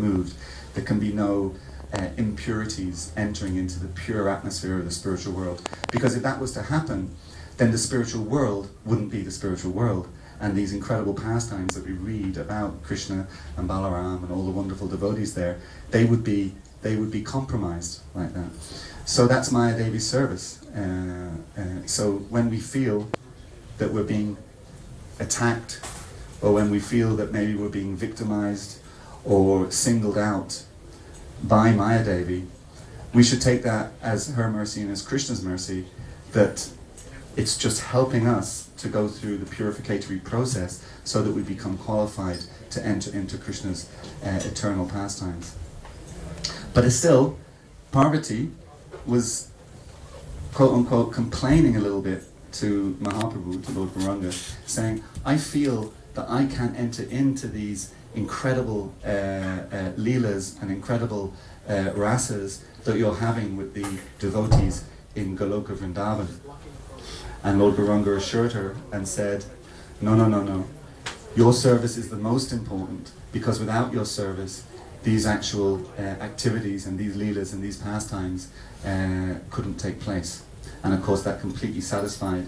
moved. There can be no impurities entering into the pure atmosphere of the spiritual world. Because if that was to happen, then the spiritual world wouldn't be the spiritual world. And these incredible pastimes that we read about Krishna and Balaram and all the wonderful devotees there, they would be compromised like that. So that's Maya Devi's service. So when we feel that we're being attacked, or when we feel that maybe we're being victimized or singled out by Maya Devi, we should take that as her mercy and as Krishna's mercy, that it's just helping us to go through the purificatory process so that we become qualified to enter into Krishna's eternal pastimes. But still, Parvati was, quote-unquote, complaining a little bit to Mahaprabhu, to Lord Gauranga, saying, I feel that I can't enter into these incredible leelas and incredible rasas that you're having with the devotees in Goloka Vrindavan. And Lord Gauranga assured her and said, no, no, no, no. Your service is the most important, because without your service, these actual activities and these leelas and these pastimes couldn't take place. And of course that completely satisfied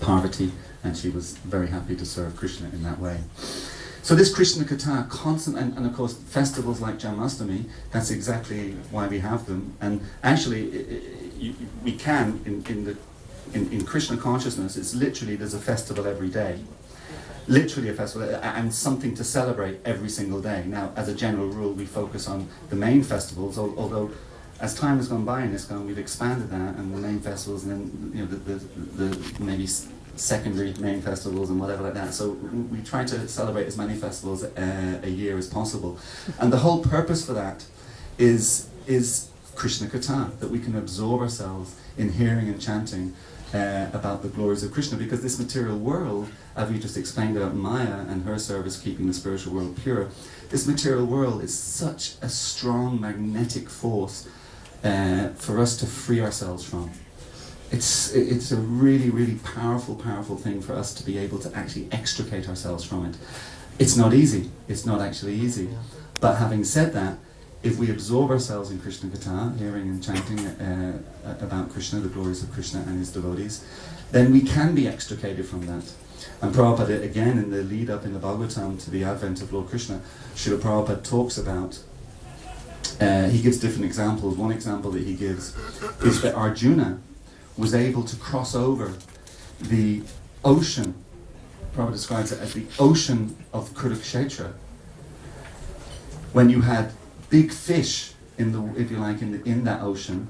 Parvati, and she was very happy to serve Krishna in that way. So this Krishna Katha, constant, and of course festivals like Janmashtami, that's exactly why we have them. And actually, we can, in Krishna consciousness, it's literally, there's a festival every day. Literally a festival, and something to celebrate every single day. Now, as a general rule, we focus on the main festivals, although as time has gone by in ISKCON, we've expanded that, and the main festivals, and then, you know, the maybe secondary main festivals and whatever like that. So we try to celebrate as many festivals a year as possible. And the whole purpose for that is Krishna Katha, that we can absorb ourselves in hearing and chanting about the glories of Krishna, because this material world, as we just explained about Maya and her service keeping the spiritual world pure, this material world is such a strong magnetic force for us to free ourselves from. It's a really, really powerful thing for us to be able to actually extricate ourselves from it. It's not easy. It's not actually easy. But having said that, if we absorb ourselves in Krishna Katha, hearing and chanting about Krishna, the glories of Krishna and his devotees, then we can be extricated from that. And Prabhupada, again, in the lead-up in the Bhagavatam to the advent of Lord Krishna, Srila Prabhupada talks about, he gives different examples. One example that he gives is that Arjuna was able to cross over the ocean. Prabhupada describes it as the ocean of Kurukshetra, when you had big fish in the, if you like, in that ocean,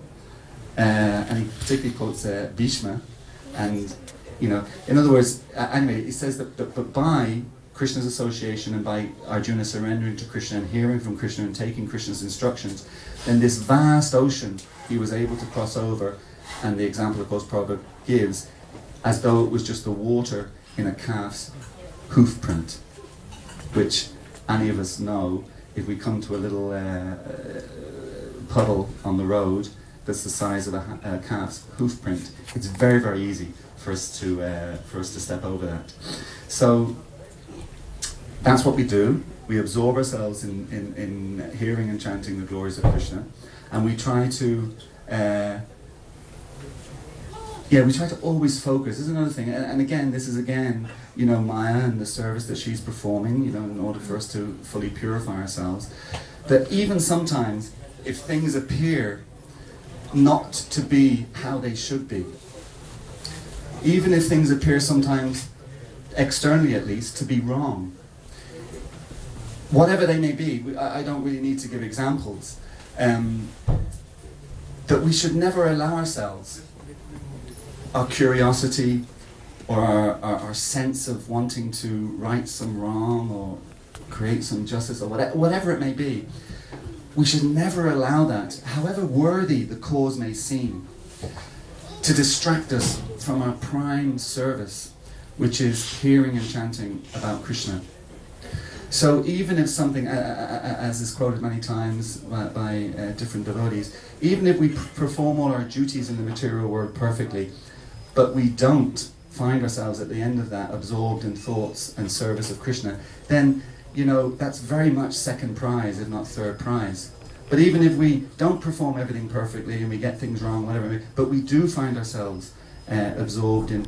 and he particularly quotes Bhishma, and you know, in other words, anyway, he says that by Krishna's association and by Arjuna surrendering to Krishna and hearing from Krishna and taking Krishna's instructions, then this vast ocean he was able to cross over. And the example, of course, Prabhupada gives, as though it was just the water in a calf's hoof print, which any of us know, if we come to a little puddle on the road that's the size of a calf's hoof print, it's very, very easy for us to step over that. So that's what we do. We absorb ourselves in hearing and chanting the glories of Krishna, and we try to we try to always focus. This is another thing, and again, this is again, you know, Maya and the service that she's performing, you know, in order for us to fully purify ourselves. That even sometimes, if things appear not to be how they should be, even if things appear sometimes, externally at least, to be wrong, whatever they may be, I don't really need to give examples, that we should never allow ourselves, our curiosity or our sense of wanting to right some wrong or create some justice or whatever it may be, we should never allow that, however worthy the cause may seem, to distract us from our prime service, which is hearing and chanting about Krishna. So even if something, as is quoted many times by different devotees, even if we perform all our duties in the material world perfectly, but we don't find ourselves at the end of that absorbed in thoughts and service of Krishna, then, you know, that's very much second prize, if not third prize. But even if we don't perform everything perfectly and we get things wrong, whatever, but we do find ourselves absorbed in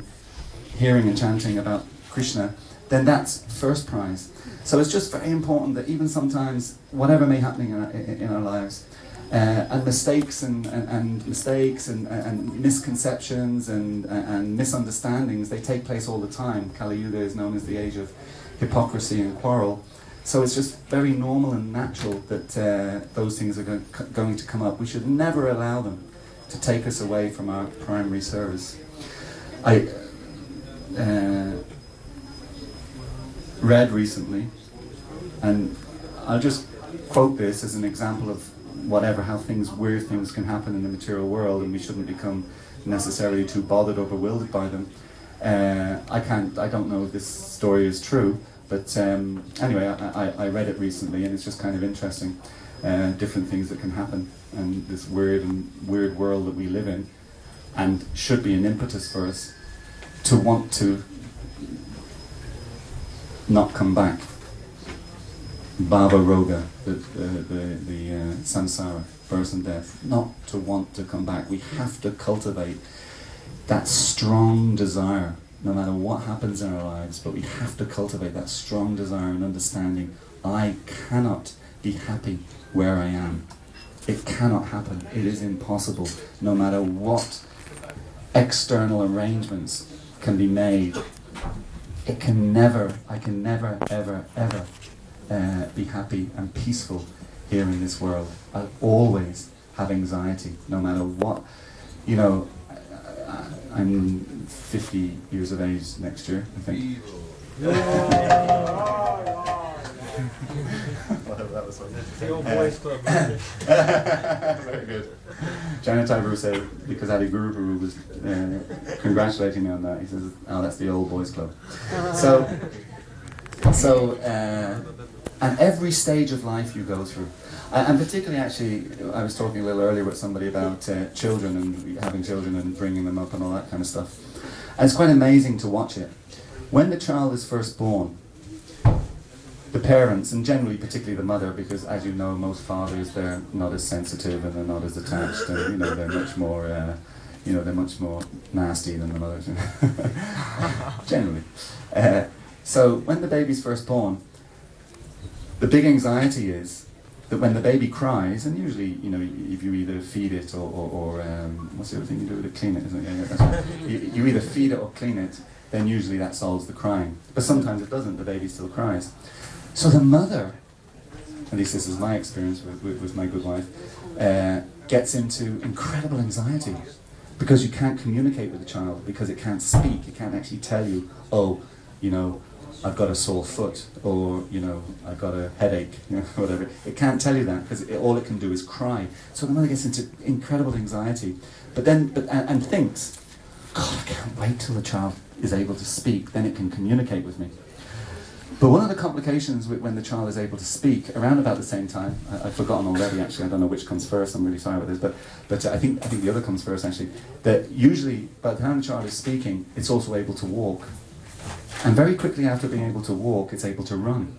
hearing and chanting about Krishna, then that's first prize. So it's just very important that even sometimes, whatever may happen in our lives, and mistakes and misconceptions and misunderstandings, they take place all the time. Kali Yuga is known as the age of hypocrisy and quarrel. So it's just very normal and natural that those things are going to come up. We should never allow them to take us away from our primary service. I read recently, and I'll just quote this as an example of how weird things can happen in the material world, and we shouldn't become necessarily too bothered or bewildered by them. I don't know if this story is true, but anyway, I read it recently, and it's just kind of interesting. Different things that can happen, and this weird world that we live in, and should be an impetus for us to want to not come back. Bhava Roga, the samsara, birth and death, not to want to come back. We have to cultivate that strong desire, no matter what happens in our lives, but we have to cultivate that strong desire and understanding, I cannot be happy where I am. It cannot happen. It is impossible. No matter what external arrangements can be made, I can never, ever, ever be happy and peaceful here in this world. I'll always have anxiety, no matter what. You know, I'm 50 years of age next year, I think. That was funny. The old boys club. Very good. Janitai Guru said, because Adi Guru was congratulating me on that, he says, oh, that's the old boys club. And every stage of life you go through. And particularly, actually, I was talking a little earlier with somebody about children and having children and bringing them up and all that kind of stuff. And it's quite amazing to watch it. When the child is first born, the parents, and generally particularly the mother, because as you know, most fathers, they're not as sensitive and they're not as attached, and you know, they're much more nasty than the mothers, generally. So when the baby's first born, the big anxiety is that when the baby cries, and usually, you know, if you either feed it or what's the other thing you do with it? Clean it, isn't it? Yeah, that's right. You either feed it or clean it, then usually that solves the crying. But sometimes it doesn't, the baby still cries. So the mother, at least this is my experience with my good wife, gets into incredible anxiety because you can't communicate with the child, because it can't speak, it can't actually tell you, oh, you know, I've got a sore foot, or, you know, I've got a headache, you know, whatever. It can't tell you that, because all it can do is cry. So the mother gets into incredible anxiety, and thinks, God, I can't wait till the child is able to speak, then it can communicate with me. But one of the complications when the child is able to speak, around about the same time, I've forgotten already actually, I don't know which comes first, I'm really sorry about this, but I think the other comes first actually, that usually by the time the child is speaking, it's also able to walk. And very quickly after being able to walk, it's able to run.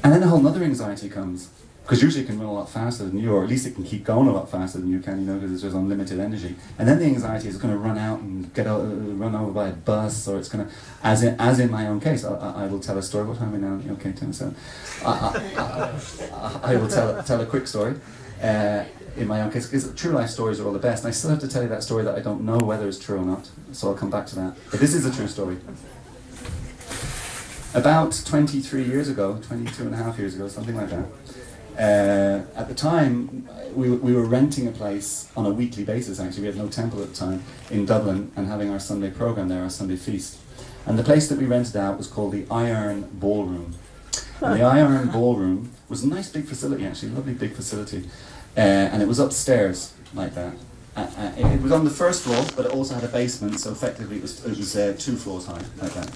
And then a whole other anxiety comes, because usually it can run a lot faster than you, or at least it can keep going a lot faster than you can, you know, because it's just unlimited energy. And then the anxiety is going to run out and run over by a bus, or it's going to, as in my own case, I will tell a story. What time are we now? Okay, 10:07. I will tell a quick story in my own case, because true life stories are all the best. And I still have to tell you that story that I don't know whether it's true or not, so I'll come back to that. But this is a true story. About 23 years ago, 22 and a half years ago, something like that, at the time, we were renting a place on a weekly basis, actually. We had no temple at the time, in Dublin, and having our Sunday program there, our Sunday feast. And the place that we rented out was called the Iron Ballroom. And the Iron Ballroom was a nice big facility, actually, lovely big facility. And it was upstairs, like that. It was on the first floor, but it also had a basement, so effectively it was 2 floors high, like that.